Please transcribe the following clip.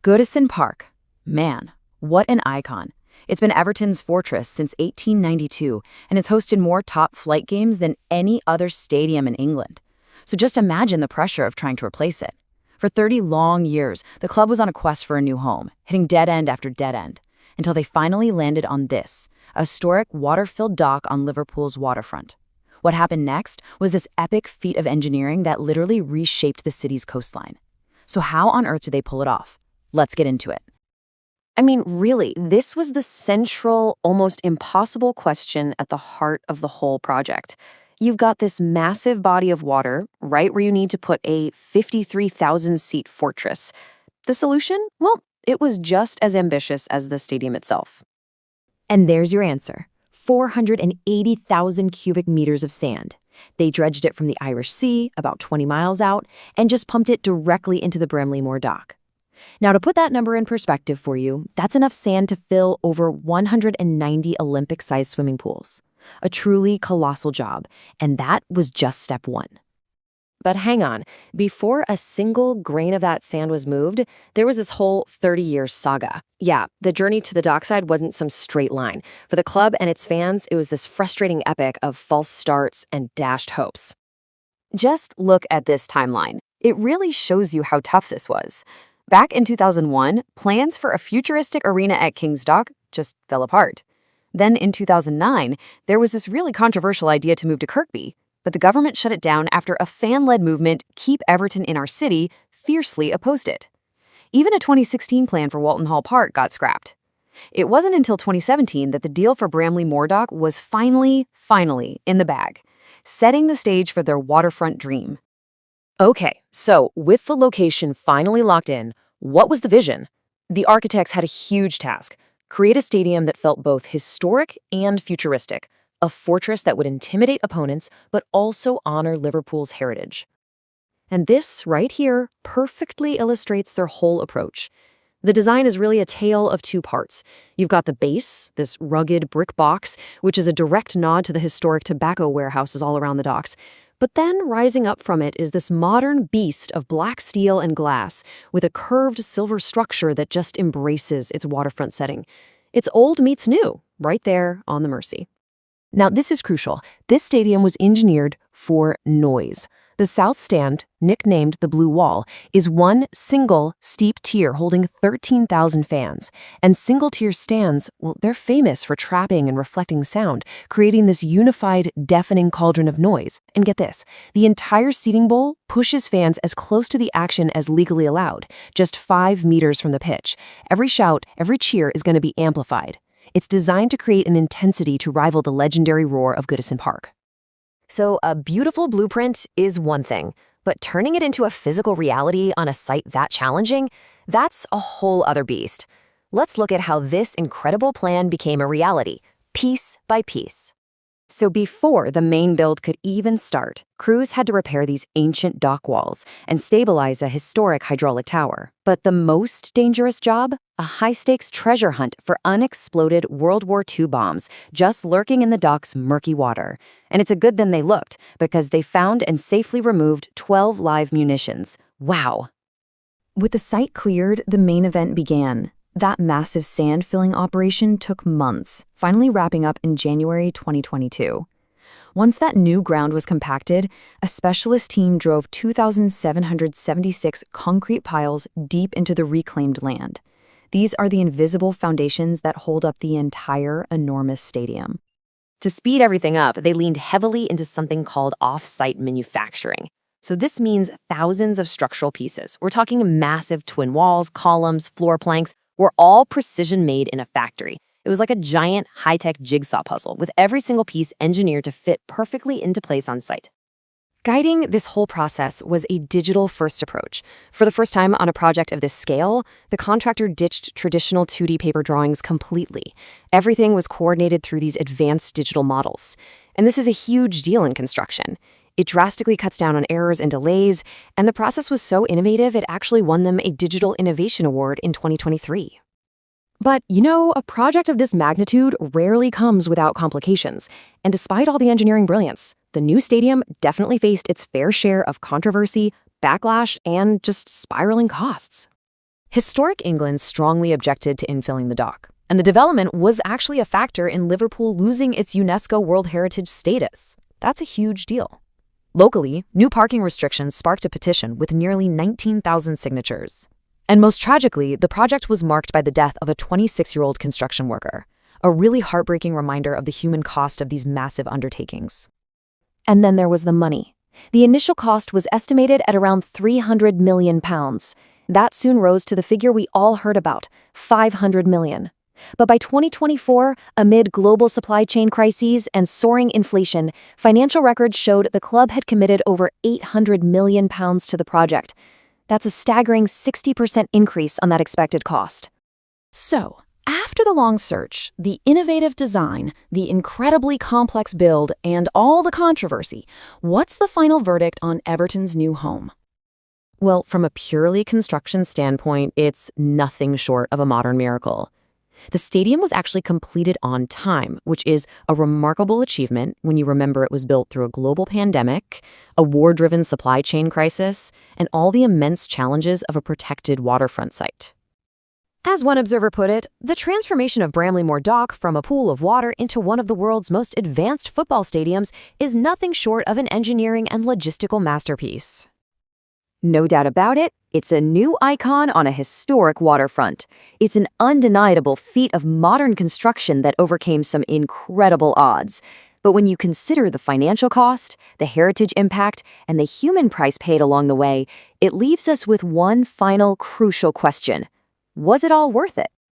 Goodison Park. Man, what an icon. It's been Everton's fortress since 1892, and it's hosted more top-flight games than any other stadium in England. So just imagine the pressure of trying to replace it. For 30 long years, the club was on a quest for a new home, hitting dead end after dead end, until they finally landed on this, a historic water-filled dock on Liverpool's Waterfront. What happened next was this epic feat of engineering that literally reshaped the city's coastline. So how on earth did they pull it off? Let's get into it. I mean, really, this was the central, almost impossible question at the heart of the whole project. You've got this massive body of water, right where you need to put a 53,000-seat fortress. The solution? Well, it was just as ambitious as the stadium itself. And there's your answer. 480,000 cubic meters of sand. They dredged it from the Irish Sea, about 20 miles out, and just pumped it directly into the Bramley-Moore Dock. Now, to put that number in perspective for you, that's enough sand to fill over 190 Olympic-sized swimming pools. A truly colossal job, and that was just step one. But hang on, before a single grain of that sand was moved, there was this whole 30-year saga. Yeah, the journey to the dockside wasn't some straight line. For the club and its fans, it was this frustrating epic of false starts and dashed hopes. Just look at this timeline. It really shows you how tough this was. Back in 2001, plans for a futuristic arena at King's Dock just fell apart. Then in 2009, there was this really controversial idea to move to Kirkby, but the government shut it down after a fan-led movement, Keep Everton in Our City, fiercely opposed it. Even a 2016 plan for Walton Hall Park got scrapped. It wasn't until 2017 that the deal for Bramley-Moore Dock was finally in the bag, setting the stage for their waterfront dream. Okay, so with the location finally locked in, what was the vision? The architects had a huge task: create a stadium that felt both historic and futuristic, a fortress that would intimidate opponents but also honor Liverpool's heritage. And this, right here, perfectly illustrates their whole approach. The design is really a tale of two parts. You've got the base, this rugged brick box, which is a direct nod to the historic tobacco warehouses all around the docks. But then rising up from it is this modern beast of black steel and glass with a curved silver structure that just embraces its waterfront setting. It's old meets new, right there on the Mersey. Now, this is crucial. This stadium was engineered for noise. The south stand, nicknamed the Blue Wall, is one single steep tier holding 13,000 fans. And single-tier stands, well, they're famous for trapping and reflecting sound, creating this unified, deafening cauldron of noise. And get this, the entire seating bowl pushes fans as close to the action as legally allowed, just 5 meters from the pitch. Every shout, every cheer is going to be amplified. It's designed to create an intensity to rival the legendary roar of Goodison Park. So a beautiful blueprint is one thing, but turning it into a physical reality on a site that challenging, that's a whole other beast. Let's look at how this incredible plan became a reality, piece by piece. So before the main build could even start, crews had to repair these ancient dock walls and stabilize a historic hydraulic tower. But the most dangerous job? A high-stakes treasure hunt for unexploded World War II bombs just lurking in the dock's murky water. And it's a good thing they looked, because they found and safely removed 12 live munitions. Wow! With the site cleared, the main event began. That massive sand-filling operation took months, finally wrapping up in January 2022. Once that new ground was compacted, a specialist team drove 2,776 concrete piles deep into the reclaimed land. These are the invisible foundations that hold up the entire enormous stadium. To speed everything up, they leaned heavily into something called offsite manufacturing. So this means thousands of structural pieces. We're talking massive twin walls, columns, floor planks, were all precision-made in a factory. It was like a giant, high-tech jigsaw puzzle, with every single piece engineered to fit perfectly into place on site. Guiding this whole process was a digital-first approach. For the first time on a project of this scale, the contractor ditched traditional 2D paper drawings completely. Everything was coordinated through these advanced digital models. And this is a huge deal in construction. It drastically cuts down on errors and delays, and the process was so innovative it actually won them a Digital Innovation Award in 2023. But, you know, a project of this magnitude rarely comes without complications. And despite all the engineering brilliance, the new stadium definitely faced its fair share of controversy, backlash, and just spiraling costs. Historic England strongly objected to infilling the dock, and the development was actually a factor in Liverpool losing its UNESCO World Heritage status. That's a huge deal. Locally, new parking restrictions sparked a petition with nearly 19,000 signatures. And most tragically, the project was marked by the death of a 26-year-old construction worker, a really heartbreaking reminder of the human cost of these massive undertakings. And then there was the money. The initial cost was estimated at around £300 million. That soon rose to the figure we all heard about, $500 million. But by 2024, amid global supply chain crises and soaring inflation, financial records showed the club had committed over £800 million to the project. That's a staggering 60% increase on that expected cost. So, after the long search, the innovative design, the incredibly complex build, and all the controversy, what's the final verdict on Everton's new home? Well, from a purely construction standpoint, it's nothing short of a modern miracle. The stadium was actually completed on time, which is a remarkable achievement when you remember it was built through a global pandemic, a war-driven supply chain crisis, and all the immense challenges of a protected waterfront site. As one observer put it, the transformation of Bramley-Moore Dock from a pool of water into one of the world's most advanced football stadiums is nothing short of an engineering and logistical masterpiece. No doubt about it, it's a new icon on a historic waterfront. It's an undeniable feat of modern construction that overcame some incredible odds. But when you consider the financial cost, the heritage impact, and the human price paid along the way, it leaves us with one final crucial question. Was it all worth it?